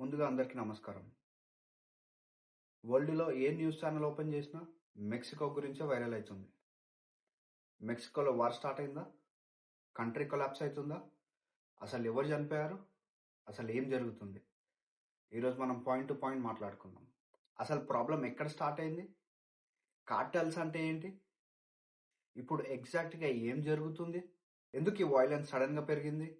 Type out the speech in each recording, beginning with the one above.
ముందుగా అందరికీ నమస్కారం. వరల్డ్‌లో ఏ న్యూస్ ఛానెల్ ఓపెన్ చేసినా మెక్సికో గురించే వైరల్ అయితుంది. మెక్సికోలో వార్ స్టార్ట్ అయిందా? కంట్రీ కొలాప్స్ అయితుందా? అసలు ఎవరు చనిపోయారు? అసలు ఏం జరుగుతుంది? ఈరోజు మనం పాయింట్ టు పాయింట్ మాట్లాడుకుందాం. అసలు ప్రాబ్లం ఎక్కడ స్టార్ట్ అయింది? కార్టెల్స్ అంటే ఏంటి? ఇప్పుడు ఎగ్జాక్ట్‌గా ఏం జరుగుతుంది? ఎందుకు ఈ వైలెన్స్ సడన్‌గా పెరిగింది?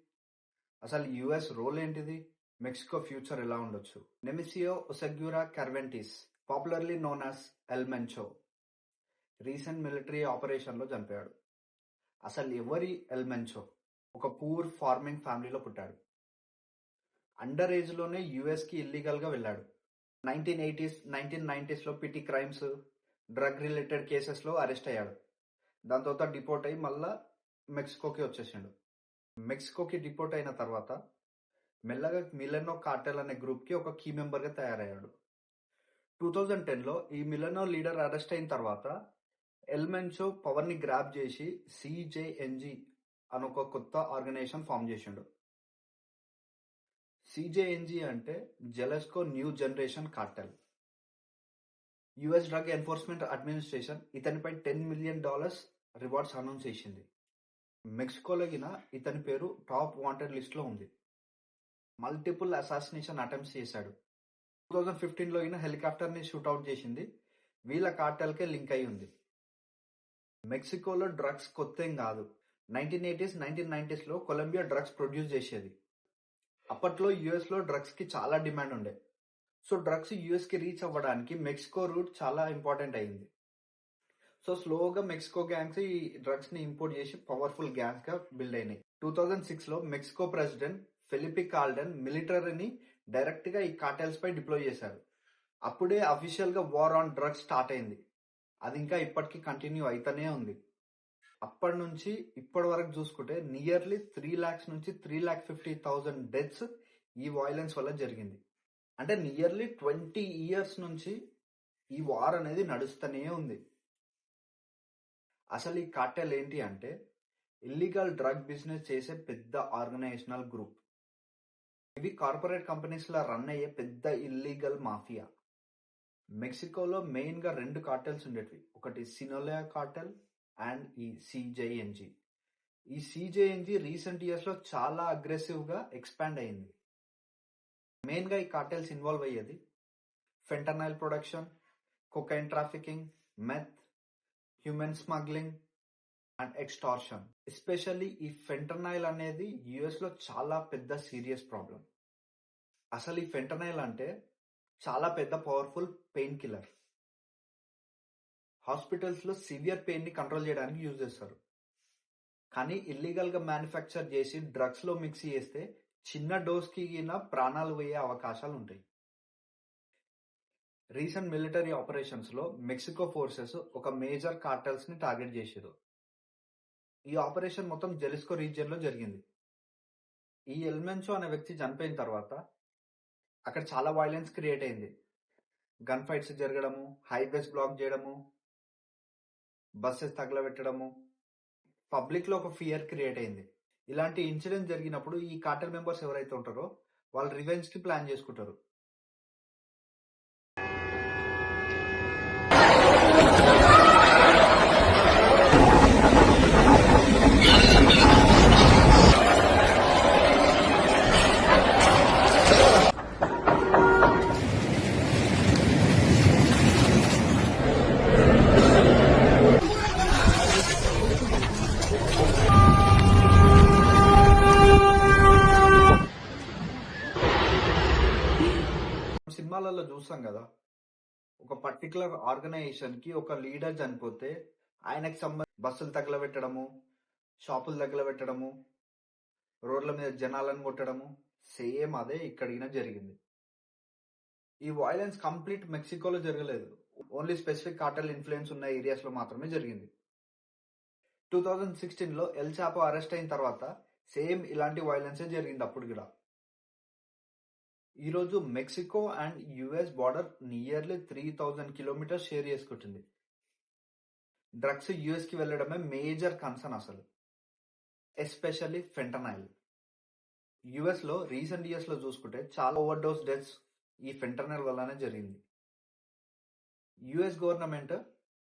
అసలు యూఎస్ రోల్ ఏంటిది? మెక్సికో ఫ్యూచర్ ఎలా ఉండొచ్చు? Nemesio Oseguera Cervantes, popularly known as El Mencho, recent military ఆపరేషన్లో చనిపోయాడు. అసలు ఎవరి ఎల్ మెంచో? ఒక పూర్ ఫార్మింగ్ ఫ్యామిలీలో పుట్టాడు. అండర్ ఏజ్లోనే యూఎస్కి ఇల్లీగల్గా వెళ్ళాడు. 1990s petty crimes, drug related కేసెస్లో అరెస్ట్ అయ్యాడు. దాని తర్వాత డిపోర్ట్ అయ్యి మళ్ళా మెక్సికోకి వచ్చేసాడు. మెక్సికోకి డిపోర్ట్ అయిన తర్వాత మెల్లగా మిలెనో కార్టెల్ అనే గ్రూప్కి ఒక కీ మెంబర్గా తయారయ్యాడు. 2010లో ఈ మిలెనో లీడర్ అరెస్ట్ అయిన తర్వాత ఎల్ మెంచో పవర్ని గ్రాప్ చేసి సిజేఎన్జి అని ఒక కొత్త ఆర్గనైజేషన్ ఫామ్ చేసిండు. సిజేఎన్జి అంటే Jalisco new generation cartel. US drug enforcement administration ఇతనిపై $10 million రివార్డ్స్ అనౌన్స్ చేసింది. మెక్సికోలో గిన ఇతని పేరు టాప్ వాంటెడ్ లిస్ట్లో ఉంది. మల్టిపుల్ అసాసినేషన్ అటెంప్ట్స్ చేశాడు. 2015లో ఈయన హెలికాప్టర్ని షూట్అవుట్ చేసింది. వీళ్ళ కార్టెల్కే లింక్ అయి ఉంది. మెక్సికోలో డ్రగ్స్ కొత్తేం కాదు. 1980s, 1990sలో కొలంబియా డ్రగ్స్ ప్రొడ్యూస్ చేసేది. అప్పట్లో యుఎస్లో డ్రగ్స్కి చాలా డిమాండ్ ఉండే. సో డ్రగ్స్ యుఎస్కి రీచ్ అవ్వడానికి మెక్సికో రూట్ చాలా ఇంపార్టెంట్ అయింది. సో స్లోగా మెక్సికో గ్యాంగ్స్ ఈ డ్రగ్స్ని ఇంపోర్ట్ చేసి పవర్ఫుల్ గ్యాంగ్స్గా బిల్డ్ అయినాయి. 2006లో మెక్సికో ప్రెసిడెంట్ ఫెలిపి కాల్డెన్ మిలిటరీని డైరెక్ట్గా ఈ కార్టెల్స్ పై డిప్లాయ్ చేశారు. అప్పుడే అఫీషియల్గా వార్ ఆన్ డ్రగ్స్ స్టార్ట్ అయింది. అది ఇంకా ఇప్పటికీ కంటిన్యూ అవుతూనే ఉంది. అప్పటి నుంచి ఇప్పటి వరకు చూసుకుంటే నియర్లీ 3 lakhs నుంచి 3,50,000 డెత్స్ ఈ వైలెన్స్ వల్ల జరిగింది. అంటే నియర్లీ 20 years నుంచి ఈ వార్ అనేది నడుస్తూనే ఉంది. అసలు ఈ కార్టెల్ ఏంటి అంటే ఇల్లీగల్ డ్రగ్ బిజినెస్ చేసే పెద్ద ఆర్గనైజేషనల్ గ్రూప్. ఇవి కార్పొరేట్ కంపెనీస్ లా రన్ అయ్యే పెద్ద ఇల్లీగల్ మాఫియా. మెక్సికోలో మెయిన్ గా 2 కార్టెల్స్ ఉండేవి. ఒకటి సినోలియా కార్టెల్ అండ్ ఈ సిజేఎన్జి. ఈ సిజేఎన్జి రీసెంట్ ఇయర్స్ లో చాలా అగ్రెసివ్ గా ఎక్స్పాండ్ అయింది. మెయిన్ గా ఈ కార్టెల్స్ ఇన్వాల్వ్ అయ్యేది fentanyl production, cocaine trafficking, meth, human smuggling and extortion. Especially ఈ ఫెంటనైల్ అనేది యుఎస్ లో చాలా పెద్ద సీరియస్ ప్రాబ్లం. అసలు ఈ ఫెంటనైల్ అంటే చాలా పెద్ద పవర్ఫుల్ పెయిన్ కిల్లర్. హాస్పిటల్స్ లో సివియర్ పెయిన్ ని కంట్రోల్ చేయడానికి యూజ్ చేస్తారు. కానీ ఇల్లీగల్ గా మ్యానుఫ్యాక్చర్ చేసి డ్రగ్స్ లో మిక్స్ చేస్తే చిన్న డోస్ కి ప్రాణాలు పోయే అవకాశాలు ఉంటాయి. రీసెంట్ మిలిటరీ ఆపరేషన్స్ లో మెక్సికో ఫోర్సెస్ ఒక మేజర్ కార్టెల్స్ ని టార్గెట్ చేశారు. ఈ ఆపరేషన్ మొత్తం జెలిస్కో రీజియన్ లో జరిగింది. ఈ ఎల్ మెంచో అనే వ్యక్తి చనిపోయిన తర్వాత అక్కడ చాలా వైలెన్స్ క్రియేట్ అయింది. గన్ ఫైట్స్ జరగడము, హైవేస్ బ్లాక్ చేయడము, బస్సెస్ తగలబెట్టడము, పబ్లిక్ లో ఒక ఫియర్ క్రియేట్ అయింది. ఇలాంటి ఇన్సిడెంట్ జరిగినప్పుడు ఈ కార్టెల్ మెంబర్స్ ఎవరైతే ఉంటారో వాళ్ళు రివెంజ్ కి ప్లాన్ చేసుకుంటారు. సినిమాలలో చూస్తాం కదా, ఒక పర్టికులర్ ఆర్గనైజేషన్ కి ఒక లీడర్ చనిపోతే ఆయనకి సంబంధించి బస్సులు తగలబెట్టడము, షాపులు తగలబెట్టడము, రోడ్ల మీద జనాలను కొట్టడము, సేమ్ అదే ఇక్కడికి జరిగింది. ఈ వైలెన్స్ కంప్లీట్ మెక్సికోలో జరగలేదు. ఓన్లీ స్పెసిఫిక్ కార్టెల్ ఇన్ఫ్లుయెన్స్ ఉన్న ఏరియాస్ లో మాత్రమే జరిగింది. 2016లో ఎల్ చాపో అరెస్ట్ అయిన తర్వాత సేమ్ ఇలాంటి వైలెన్సే జరిగింది అప్పుడు కూడా. ఈరోజు Mexico and US border nearly 3,000 kilometers share చేసుకుంటుంది. డ్రగ్స్ యుఎస్ కి వెళ్ళడమే మేజర్ కన్సర్న్ అసలు, ఎస్పెషల్లీ ఫెంటనైల్. యుఎస్లో రీసెంట్ ఇయర్స్లో చూసుకుంటే చాలా ఓవర్డోస్ డెత్స్ ఈ ఫెంటనల్ వల్లనే జరిగింది. యుఎస్ గవర్నమెంట్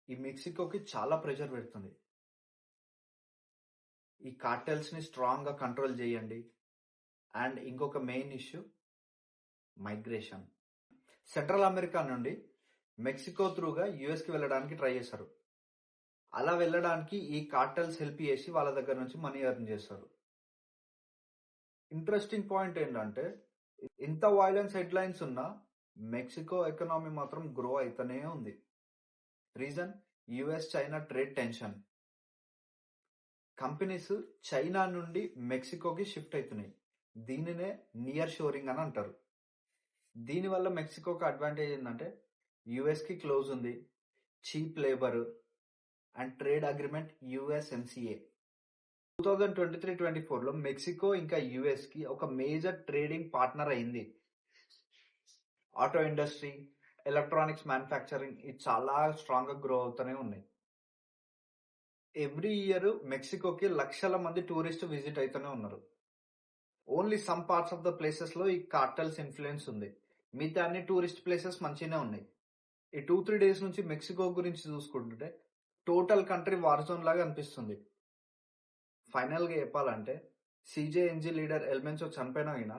ఈ మెక్సికోకి చాలా ప్రెషర్ పెడుతుంది. ఈ కార్టెల్స్ ని స్ట్రాంగ్ గా కంట్రోల్ చేయండి. అండ్ ఇంకొక main issue migration. Central America నుండి మెక్సికో త్రూగా యుఎస్ కి వెళ్ళడానికి ట్రై చేశారు. అలా వెళ్ళడానికి ఈ కార్టెల్స్ హెల్ప్ చేసి వాళ్ళ దగ్గర నుంచి మనీ ఎర్న్ చేస్తారు. ఇంట్రెస్టింగ్ పాయింట్ ఏంటంటే ఇంత వైలెన్స్ హెడ్లైన్స్ ఉన్నా మెక్సికో ఎకనామీ మాత్రం గ్రో అయితేనే ఉంది. Reason US China trade tension. Companies China నుండి మెక్సికోకి షిఫ్ట్ అవుతున్నాయి. దీనినే నియర్ షోరింగ్ అని అంటారు. దీనివల్ల మెక్సికోకి అడ్వాంటేజ్ ఏంటంటే యుఎస్ కి క్లోజ్ ఉంది, cheap labour and trade agreement USMCA. 2023-24లో మెక్సికో ఇంకా యుఎస్ కి ఒక మేజర్ ట్రేడింగ్ పార్ట్నర్ అయింది. ఆటో ఇండస్ట్రీ, ఎలక్ట్రానిక్స్ మ్యానుఫ్యాక్చరింగ్ ఇది చాలా స్ట్రాంగ్ గా గ్రో అవుతూనే ఉన్నాయి. ఎవ్రీ ఇయర్ మెక్సికోకి లక్షల మంది టూరిస్ట్ విజిట్ అవుతూనే ఉన్నారు. Only some parts of the places లో ఈ కార్టెల్స్ ఇన్ఫ్లుయెన్స్ ఉంది. మిగతా అన్ని టూరిస్ట్ ప్లేసెస్ మంచిగానే ఉన్నాయి. ఈ 2-3 డేస్ నుంచి మెక్సికో గురించి చూసుకుంటుంటే టోటల్ కంట్రీ వార్ జోన్ లాగా అనిపిస్తుంది. ఫైనల్ గా చెప్పాలంటే సిజేఎన్జీ లీడర్ ఎల్మెన్సో చనిపోయినా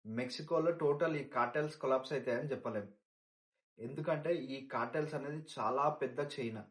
మెక్సికోలో టోటల్ ఈ కార్టెల్స్ కొలాప్స్ అవుతాయని చెప్పలేము. ఎందుకంటే ఈ కార్టెల్స్ అనేది చాలా పెద్ద చైన్.